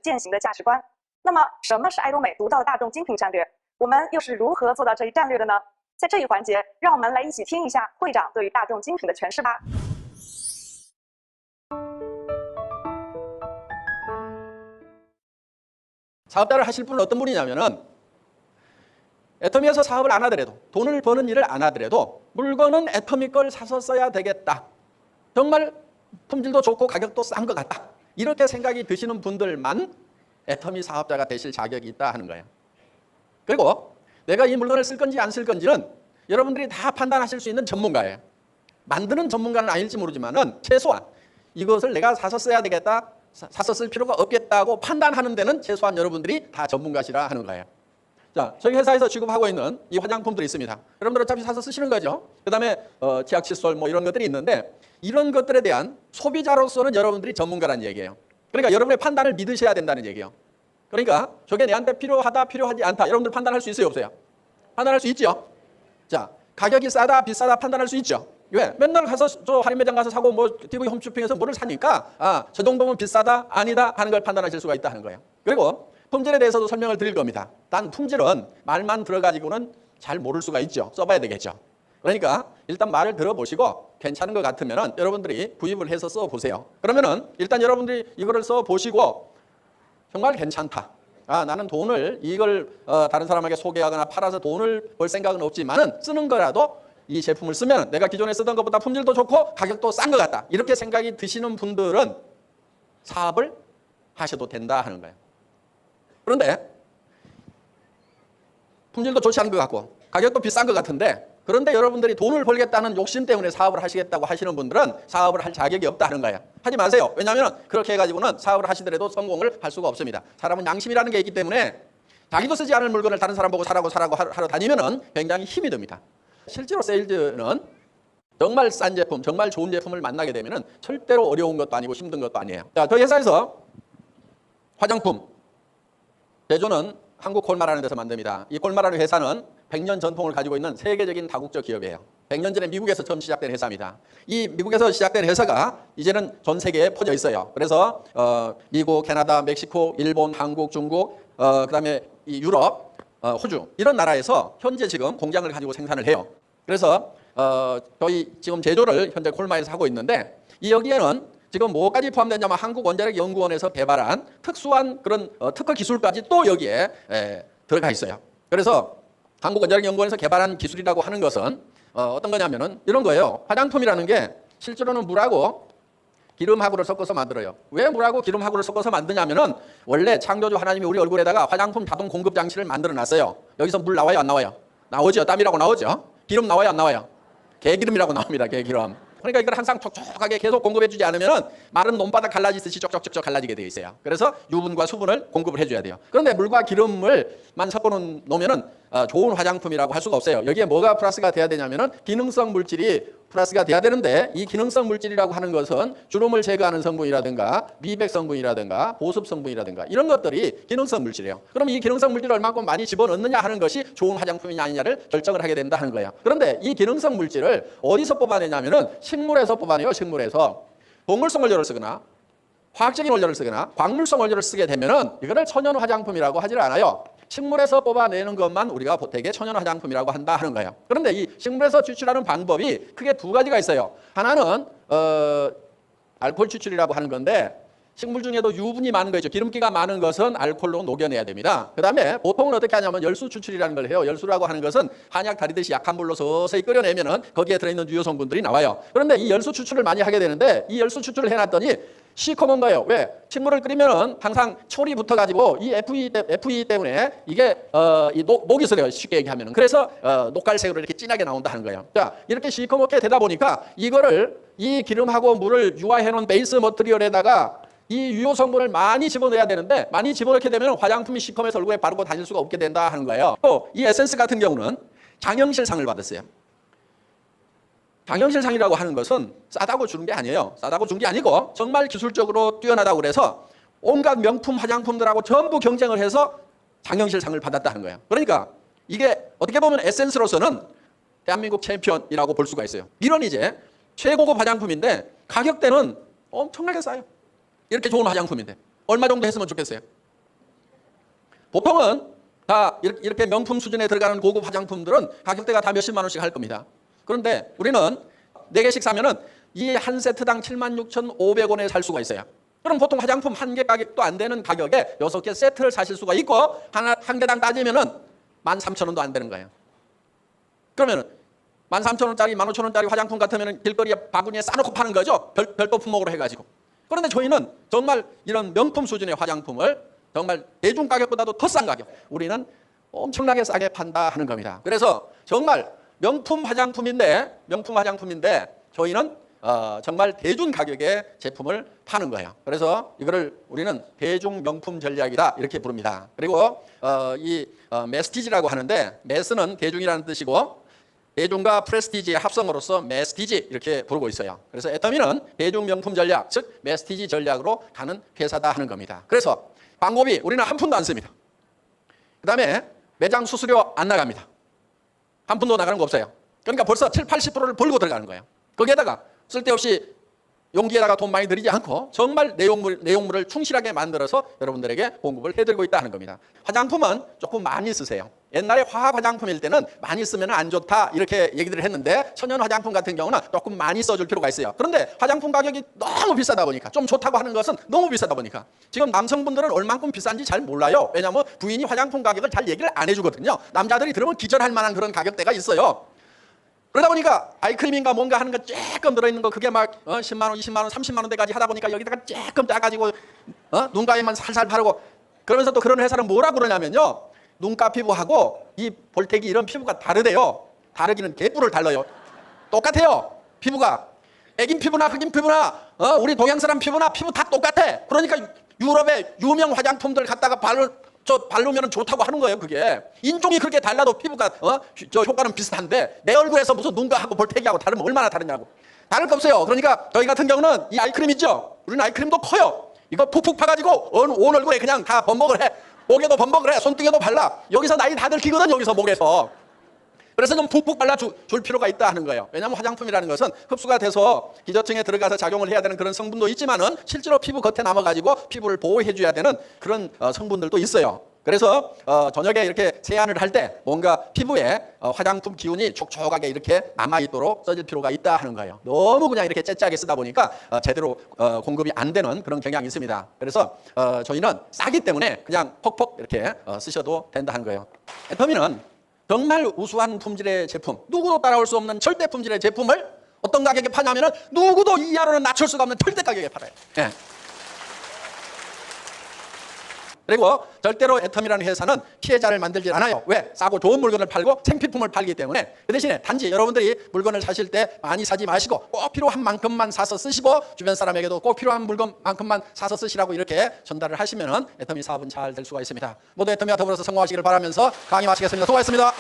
践行的价值观。那么，什么是爱多美独到的大众精品战略？我们又是如何做到这一战略的呢？在这一环节，让我们来一起听一下会长对于大众精品的诠释吧。 사업자를 하실 분은 어떤 분이냐면은 애터미에서 사업을 안 하더라도 돈을 버는 일을 안 하더라도 물건은 애터미 걸 사서 써야 되겠다. 정말 품질도 좋고 가격도 싼 것 같다. 이렇게 생각이 드시는 분들만 애터미 사업자가 되실 자격이 있다 하는 거예요. 그리고 내가 이 물건을 쓸 건지 안 쓸 건지는 여러분들이 다 판단하실 수 있는 전문가예요. 만드는 전문가는 아닐지 모르지만은 최소한 이것을 내가 사서 써야 되겠다. 사서 쓸 필요가 없겠다고 판단하는 데는 최소한 여러분들이 다 전문가시라 하는 거예요. 자, 저희 회사에서 취급하고 있는 이 화장품들이 있습니다. 여러분들 어차피 사서 쓰시는 거죠. 그 다음에 치약, 칫솔 뭐 이런 것들이 있는데 이런 것들에 대한 소비자로서는 여러분들이 전문가라는 얘기예요. 그러니까 여러분의 판단을 믿으셔야 된다는 얘기예요. 그러니까 저게 내한테 필요하다, 필요하지 않다. 여러분들 판단할 수 있어요, 없어요? 판단할 수 있죠. 자, 가격이 싸다, 비싸다 판단할 수 있죠. 왜? 맨날 가서 저 할인 매장 가서 사고 뭐 TV 홈쇼핑에서 뭐를 사니까 저 정도면 비싸다, 아니다 하는 걸 판단하실 수가 있다 하는 거예요. 그리고 품질에 대해서도 설명을 드릴 겁니다. 단 품질은 말만 들어가지고는 잘 모를 수가 있죠. 써봐야 되겠죠. 그러니까 일단 말을 들어보시고 괜찮은 것 같으면은 여러분들이 구입을 해서 써보세요. 그러면은 일단 여러분들이 이거를 써보시고 정말 괜찮다. 나는 돈을 이걸 다른 사람에게 소개하거나 팔아서 돈을 벌 생각은 없지만은 쓰는 거라도 이 제품을 쓰면 내가 기존에 쓰던 것보다 품질도 좋고 가격도 싼 것 같다. 이렇게 생각이 드시는 분들은 사업을 하셔도 된다 하는 거예요. 그런데 품질도 좋지 않은 것 같고 가격도 비싼 것 같은데 그런데 여러분들이 돈을 벌겠다는 욕심 때문에 사업을 하시겠다고 하시는 분들은 사업을 할 자격이 없다 하는 거예요. 하지 마세요. 왜냐하면 그렇게 해가지고는 사업을 하시더라도 성공을 할 수가 없습니다. 사람은 양심이라는 게 있기 때문에 자기도 쓰지 않을 물건을 다른 사람 보고 사라고 하러 다니면은 굉장히 힘이 듭니다. 실제로 세일즈는 정말 싼 제품, 정말 좋은 제품을 만나게 되면은 절대로 어려운 것도 아니고 힘든 것도 아니에요. 자, 저희 회사에서 화장품 제조는 한국 콜마라는 데서 만듭니다. 이 콜마라는 회사는 100년 전통을 가지고 있는 세계적인 다국적 기업이에요. 100년 전에 미국에서 처음 시작된 회사입니다. 이 미국에서 시작된 회사가 이제는 전 세계에 퍼져 있어요. 그래서 미국, 캐나다, 멕시코, 일본, 한국, 중국, 그다음에 이 유럽, 호주 이런 나라에서 현재 지금 공장을 가지고 생산을 해요. 그래서 저희 지금 제조를 현재 콜마에서 하고 있는데 이 여기에는 지금 뭐까지 포함되냐면 한국원자력연구원에서 개발한 특수한 그런 특허 기술까지 또 여기에 들어가 있어요. 그래서 한국원자력연구원에서 개발한 기술이라고 하는 것은 어떤 거냐면은 이런 거예요. 화장품이라는 게 실제로는 물하고 기름하고를 섞어서 만들어요. 왜 물하고 기름하고를 섞어서 만드냐면은 원래 창조주 하나님이 우리 얼굴에다가 화장품 자동 공급 장치를 만들어 놨어요. 여기서 물 나와요, 안 나와요? 나오죠. 땀이라고 나오죠. 기름 나와요, 안 나와요? 개기름이라고 나옵니다. 개기름. 그러니까 이걸 항상 촉촉하게 계속 공급해주지 않으면 마른 논바닥 갈라지듯이 쪽쪽쪽쪽 갈라지게 되어 있어요. 그래서 유분과 수분을 공급을 해줘야 돼요. 그런데 물과 기름을만 섞어놓으면은 좋은 화장품이라고 할 수가 없어요. 여기에 뭐가 플러스가 돼야 되냐면은 기능성 물질이 플러스가 돼야 되는데 이 기능성 물질이라고 하는 것은 주름을 제거하는 성분이라든가 미백 성분이라든가 보습 성분이라든가 이런 것들이 기능성 물질이에요. 그럼 이 기능성 물질을 얼마큼 많이 집어넣느냐 하는 것이 좋은 화장품이냐 아니냐를 결정을 하게 된다 하는 거예요. 그런데 이 기능성 물질을 어디서 뽑아내냐면은 식물에서 뽑아내요. 식물에서 동물성 원료를 쓰거나 화학적인 원료를 쓰거나 광물성 원료를 쓰게 되면은 이거를 천연 화장품이라고 하질 않아요. 식물에서 뽑아내는 것만 우리가 보태게 천연 화장품이라고 한다 하는 거예요. 그런데 이 식물에서 추출하는 방법이 크게 두 가지가 있어요. 하나는 알코올 추출이라고 하는 건데 식물 중에도 유분이 많은 거 있죠. 기름기가 많은 것은 알코올로 녹여내야 됩니다. 그 다음에 보통은 어떻게 하냐면 열수 추출이라는 걸 해요. 열수라고 하는 것은 한약 다리듯이 약한 불로 서서히 끓여내면은 거기에 들어있는 유효 성분들이 나와요. 그런데 이 열수 추출을 많이 하게 되는데 이 열수 추출을 해놨더니 시커먼 거예요. 왜? 식물을 끓이면은 항상 철이 붙어가지고 이 FE 때문에 이게 녹이 슬어요. 쉽게 얘기하면은. 그래서 녹갈색으로 이렇게 진하게 나온다 하는 거예요. 자, 이렇게 시커멓게 되다 보니까 이거를 이 기름하고 물을 유화해 놓은 베이스 머티리얼에다가 이 유효 성분을 많이 집어넣어야 되는데 많이 집어넣게 되면 화장품이 시커매서 얼굴에 바르고 다닐 수가 없게 된다 하는 거예요. 또 이 에센스 같은 경우는 장영실상을 받았어요. 장영실상이라고 하는 것은 싸다고 주는 게 아니에요. 싸다고 준 게 아니고 정말 기술적으로 뛰어나다고 그래서 온갖 명품 화장품들하고 전부 경쟁을 해서 장영실상을 받았다는 거예요. 그러니까 이게 어떻게 보면 에센스로서는 대한민국 챔피언이라고 볼 수가 있어요. 이런 이제 최고급 화장품인데 가격대는 엄청나게 싸요. 이렇게 좋은 화장품인데 얼마 정도 했으면 좋겠어요? 보통은 다 이렇게 명품 수준에 들어가는 고급 화장품들은 가격대가 다 몇십만 원씩 할 겁니다. 그런데 우리는 4개씩 사면은 이 한 세트당 76,500원에 살 수가 있어요. 그럼 보통 화장품 한 개 가격도 안 되는 가격에 6개 세트를 사실 수가 있고 한 개당 따지면은 13,000원도 안 되는 거예요. 그러면은 13,000원짜리, 15,000원짜리 화장품 같으면 길거리에 바구니에 싸놓고 파는 거죠. 별도 품목으로 해가지고. 그런데 저희는 정말 이런 명품 수준의 화장품을 정말 대중 가격보다도 더 싼 가격, 우리는 엄청나게 싸게 판다 하는 겁니다. 그래서 정말 명품 화장품인데 저희는 정말 대중 가격의 제품을 파는 거예요. 그래서 이거를 우리는 대중 명품 전략이다 이렇게 부릅니다. 그리고 이 메스티지라고 하는데, 메스는 대중이라는 뜻이고 대중과 프레스티지의 합성어로서 메스티지 이렇게 부르고 있어요. 그래서 애터미는 대중 명품 전략, 즉 메스티지 전략으로 가는 회사다 하는 겁니다. 그래서 광고비 우리는 한 푼도 안 씁니다. 그 다음에 매장 수수료 안 나갑니다. 한 푼도 나가는 거 없어요. 그러니까 벌써 70~80%를 벌고 들어가는 거예요. 거기에다가 쓸데없이 용기에다가 돈 많이 들이지 않고 정말 내용물을 충실하게 만들어서 여러분들에게 공급을 해드리고 있다는 겁니다. 화장품은 조금 많이 쓰세요. 옛날에 화학 화장품일 때는 많이 쓰면 안 좋다 이렇게 얘기들을 했는데, 천연 화장품 같은 경우는 조금 많이 써줄 필요가 있어요. 그런데 화장품 가격이 너무 비싸다 보니까, 좀 좋다고 하는 것은 너무 비싸다 보니까 지금 남성분들은 얼만큼 비싼지 잘 몰라요. 왜냐하면 부인이 화장품 가격을 잘 얘기를 안 해주거든요. 남자들이 들으면 기절할 만한 그런 가격대가 있어요. 그러다 보니까 아이크림인가 뭔가 하는 거 조금 들어있는 거, 그게 막 10만 원, 20만 원, 30만 원대까지 하다 보니까 여기다가 조금 짜가지고 눈가에만 살살 바르고, 그러면서 또 그런 회사는 뭐라 그러냐면요, 눈가 피부하고 이 볼테기 이런 피부가 다르대요. 다르기는 개뿔을 달라요. 똑같아요. 피부가 애긴 피부나 흑인 피부나 우리 동양 사람 피부나 피부 다 똑같아. 그러니까 유럽의 유명 화장품들 갖다가 바르면 좋다고 하는 거예요. 그게 인종이 그렇게 달라도 피부가 저 효과는 비슷한데, 내 얼굴에서 무슨 눈가하고 볼테기하고 다르면 얼마나 다르냐고. 다를 거 없어요. 그러니까 저희 같은 경우는 이 아이크림 있죠. 우리는 아이크림도 커요. 이거 푹푹 파가지고 온 얼굴에 그냥 다 범벅을 해. 목에도 범벅을 해. 손등에도 발라. 여기서 나이 다 들키거든. 여기서 목에서. 그래서 좀 푹푹 발라줄 필요가 있다 하는 거예요. 왜냐하면 화장품이라는 것은 흡수가 돼서 기저층에 들어가서 작용을 해야 되는 그런 성분도 있지만은 실제로 피부 겉에 남아가지고 피부를 보호해줘야 되는 그런 성분들도 있어요. 그래서 저녁에 이렇게 세안을 할 때 뭔가 피부에 화장품 기운이 촉촉하게 이렇게 남아있도록 써질 필요가 있다 하는 거예요. 너무 그냥 이렇게 째짜게 쓰다 보니까 제대로 공급이 안 되는 그런 경향이 있습니다. 그래서 저희는 싸기 때문에 그냥 퍽퍽 이렇게 쓰셔도 된다 하는 거예요. 애터미는 정말 우수한 품질의 제품, 누구도 따라올 수 없는 절대 품질의 제품을 어떤 가격에 파냐면은 누구도 이하로는 낮출 수가 없는 절대 가격에 팔아요. 예. 그리고 절대로 애터미라는 회사는 피해자를 만들지 않아요. 왜? 싸고 좋은 물건을 팔고 생필품을 팔기 때문에. 그 대신에 단지 여러분들이 물건을 사실 때 많이 사지 마시고 꼭 필요한 만큼만 사서 쓰시고, 주변 사람에게도 꼭 필요한 물건만큼만 사서 쓰시라고 이렇게 전달을 하시면은 애터미 사업은 잘 될 수가 있습니다. 모두 애터미와 더불어서 성공하시기를 바라면서 강의 마치겠습니다. 수고하셨습니다.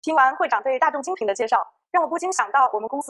听完会长对大众精品的介绍，让我不禁想到我们公司